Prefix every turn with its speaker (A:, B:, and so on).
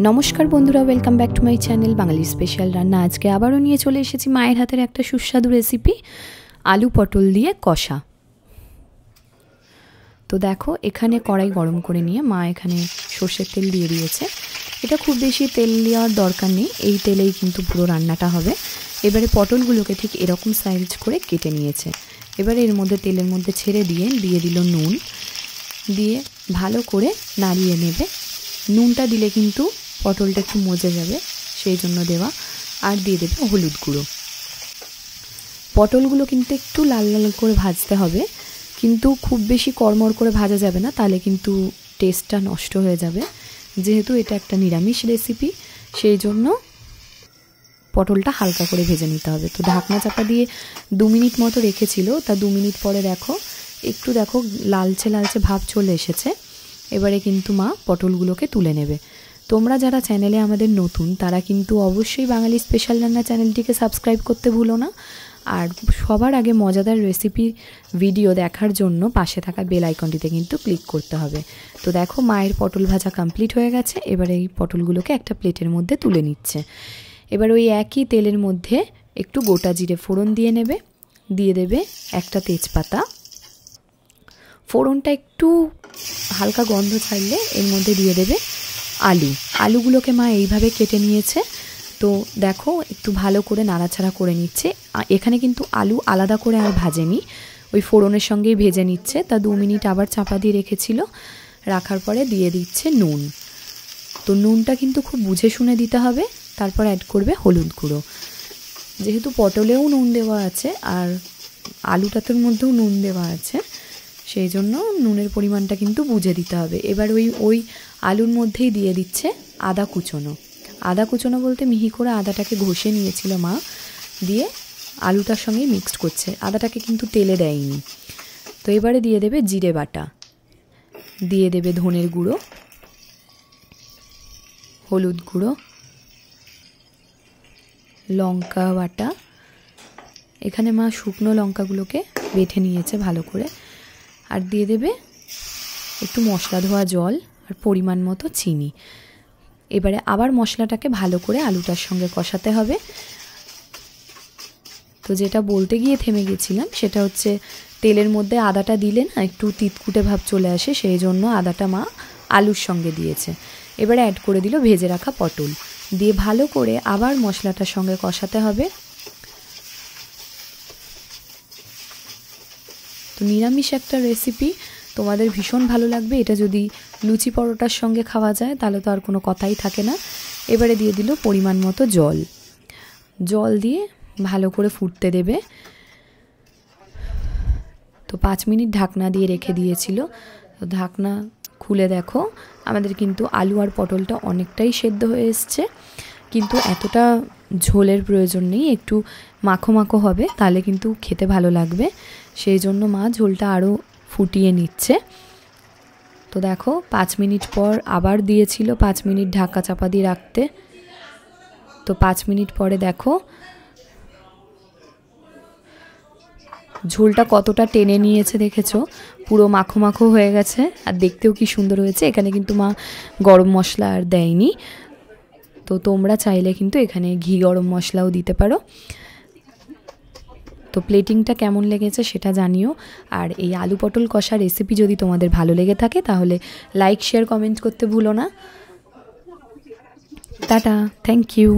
A: নমস্কার বন্ধুরা, welcome back to my channel Bangali special রান্না। আজকে আবারও নিয়ে চলে এসেছি মায়ের হাতের একটা সুস্বাদু রেসিপি, আলু পটল দিয়ে কষা। তো দেখো, এখানে কড়াই গরম করে নিয়ে মা এখানে সর্ষের তেল দিয়ে দিয়েছে। এটা খুব বেশি তেল দেওয়ার দরকার নেই, এই তেলেই কিন্তু পুরো রান্নাটা হবে। এবারে পটলগুলোকে ঠিক এরকম সাইজ করে কেটে নিয়েছে। এবারে এর মধ্যে তেলের মধ্যে ছেড়ে দিয়ে দিল নুন, দিয়ে ভালো করে নাড়িয়ে নেবে। নুনটা দিলে কিন্তু পটলটা একটু মজে যাবে, সেই জন্য দেওয়া। আর দিয়ে দেবে হলুদ গুঁড়ো। পটলগুলো কিন্তু একটু লাল লাল করে ভাজতে হবে, কিন্তু খুব বেশি কড়মড় করে ভাজা যাবে না, তাহলে কিন্তু টেস্টটা নষ্ট হয়ে যাবে। যেহেতু এটা একটা নিরামিষ রেসিপি, সেই জন্য পটলটা হালকা করে ভেজে নিতে হবে। তো ঢাকনা চাপা দিয়ে 2 মিনিট মতো রেখেছিল, তা 2 মিনিট পরে দেখো লালচে লালচে ভাব চলে এসেছে। এবারে কিন্তু মা পটলগুলোকে তুলে নেবে। তোমরা যারা চ্যানেলে আমাদের নতুন, তারা কিন্তু অবশ্যই বাঙালি স্পেশাল রান্না চ্যানেলটিকে সাবস্ক্রাইব করতে ভুলো না। আর সবার আগে মজাদার রেসিপি ভিডিও দেখার জন্য পাশে থাকা বেল আইকনটিতে কিন্তু ক্লিক করতে হবে। তো দেখো, মায়ের পটল ভাজা কমপ্লিট হয়ে গেছে। এবার এই পটলগুলোকে একটা প্লেটের মধ্যে তুলে নিচ্ছে। এবার ওই একই তেলের মধ্যে একটু গোটা জিরে ফোড়ন দিয়ে নেবে, দিয়ে দেবে একটা তেজপাতা। ফোড়নটা একটু হালকা গন্ধ ছাড়লে এর মধ্যে দিয়ে দেবে আলুগুলোকে মা এইভাবে কেটে নিয়েছে। তো দেখো, একটু ভালো করে নাড়াচাড়া করে নিচ্ছে। এখানে কিন্তু আলু আলাদা করে আর ভাজেনি, ওই ফোড়নের সঙ্গেই ভেজে নিচ্ছে। তা 2 মিনিট আবার চাপা দিয়ে রেখেছিল, রাখার পরে দিয়ে দিচ্ছে নুন। তো নুনটা কিন্তু খুব বুঝে শুনে দিতে হবে। তারপর অ্যাড করবে হলুদ গুঁড়ো। যেহেতু পটলেও নুন দেওয়া আছে আর আলুটাতের মধ্যেও নুন দেওয়া আছে, সেই জন্য নুনের পরিমাণটা কিন্তু বুঝে দিতে হবে। এবার ওই আলুর মধ্যেই দিয়ে দিচ্ছে আদা কুচোনো বলতে মিহি করে আদাটাকে ঘষে নিয়েছিল মা, দিয়ে আলুটার সঙ্গে মিক্সড করছে। আদাটাকে কিন্তু তেলে দেয়নি। তো এবারে দিয়ে দেবে জিরে বাটা, দিয়ে দেবে ধনের গুঁড়ো, হলুদ গুঁড়ো, লঙ্কা বাটা। এখানে মা শুকনো লঙ্কাগুলোকে বেটে নিয়েছে ভালো করে। আর দিয়ে দেবে একটু মশলা ধোয়া জল আর পরিমাণ মতো চিনি। এবারে আবার মশলাটাকে ভালো করে আলুটার সঙ্গে কষাতে হবে। তো যেটা বলতে গিয়ে থেমে গেছিলাম, সেটা হচ্ছে তেলের মধ্যে আদাটা দিলে না একটু তিতকুটে ভাব চলে আসে, সেই জন্য আদাটা মা আলুর সঙ্গে দিয়েছে। এবারে অ্যাড করে দিল ভেজে রাখা পটল, দিয়ে ভালো করে আবার মশলাটার সঙ্গে কষাতে হবে। তো নিরামিষ একটা রেসিপি, তোমাদের ভীষণ ভালো লাগবে। এটা যদি লুচি পরোটার সঙ্গে খাওয়া যায় তাহলে তো আর কোনো কথাই থাকে না। এবারে দিয়ে দিল পরিমাণ মতো জল দিয়ে ভালো করে ফুটতে দেবে। তো 5 মিনিট ঢাকনা দিয়ে রেখে দিয়েছিল। তো ঢাকনা খুলে দেখো, আমাদের কিন্তু আলু আর পটলটা অনেকটাই সেদ্ধ হয়ে এসছে, কিন্তু এতটা ঝোলের প্রয়োজন নেই। একটু মাখো মাখো হবে, তাহলে কিন্তু খেতে ভালো লাগবে। সেই জন্য মা ঝোলটা আরও ফুটিয়ে নিচ্ছে। তো দেখো, 5 মিনিট পর আবার দিয়েছিল 5 মিনিট ঢাকা চাপা দিয়ে রাখতে। তো 5 মিনিট পরে দেখো ঝোলটা কতটা টেনে নিয়েছে, দেখেছো? পুরো মাখো মাখো হয়ে গেছে, আর দেখতেও কি সুন্দর হয়েছে। এখানে কিন্তু মা গরম মশলা আর দেয়নি। তো তোমরা চাইলে কিন্তু এখানে ঘি গরম মশলাও দিতে পারো। তো প্লেটিংটা কেমন লেগেছে সেটা জানিও। আর এই আলু পটল কষা রেসিপি যদি তোমাদের ভালো লেগে থাকে, তাহলে লাইক শেয়ার কমেন্ট করতে ভুলো না। Ta-ta, thank you.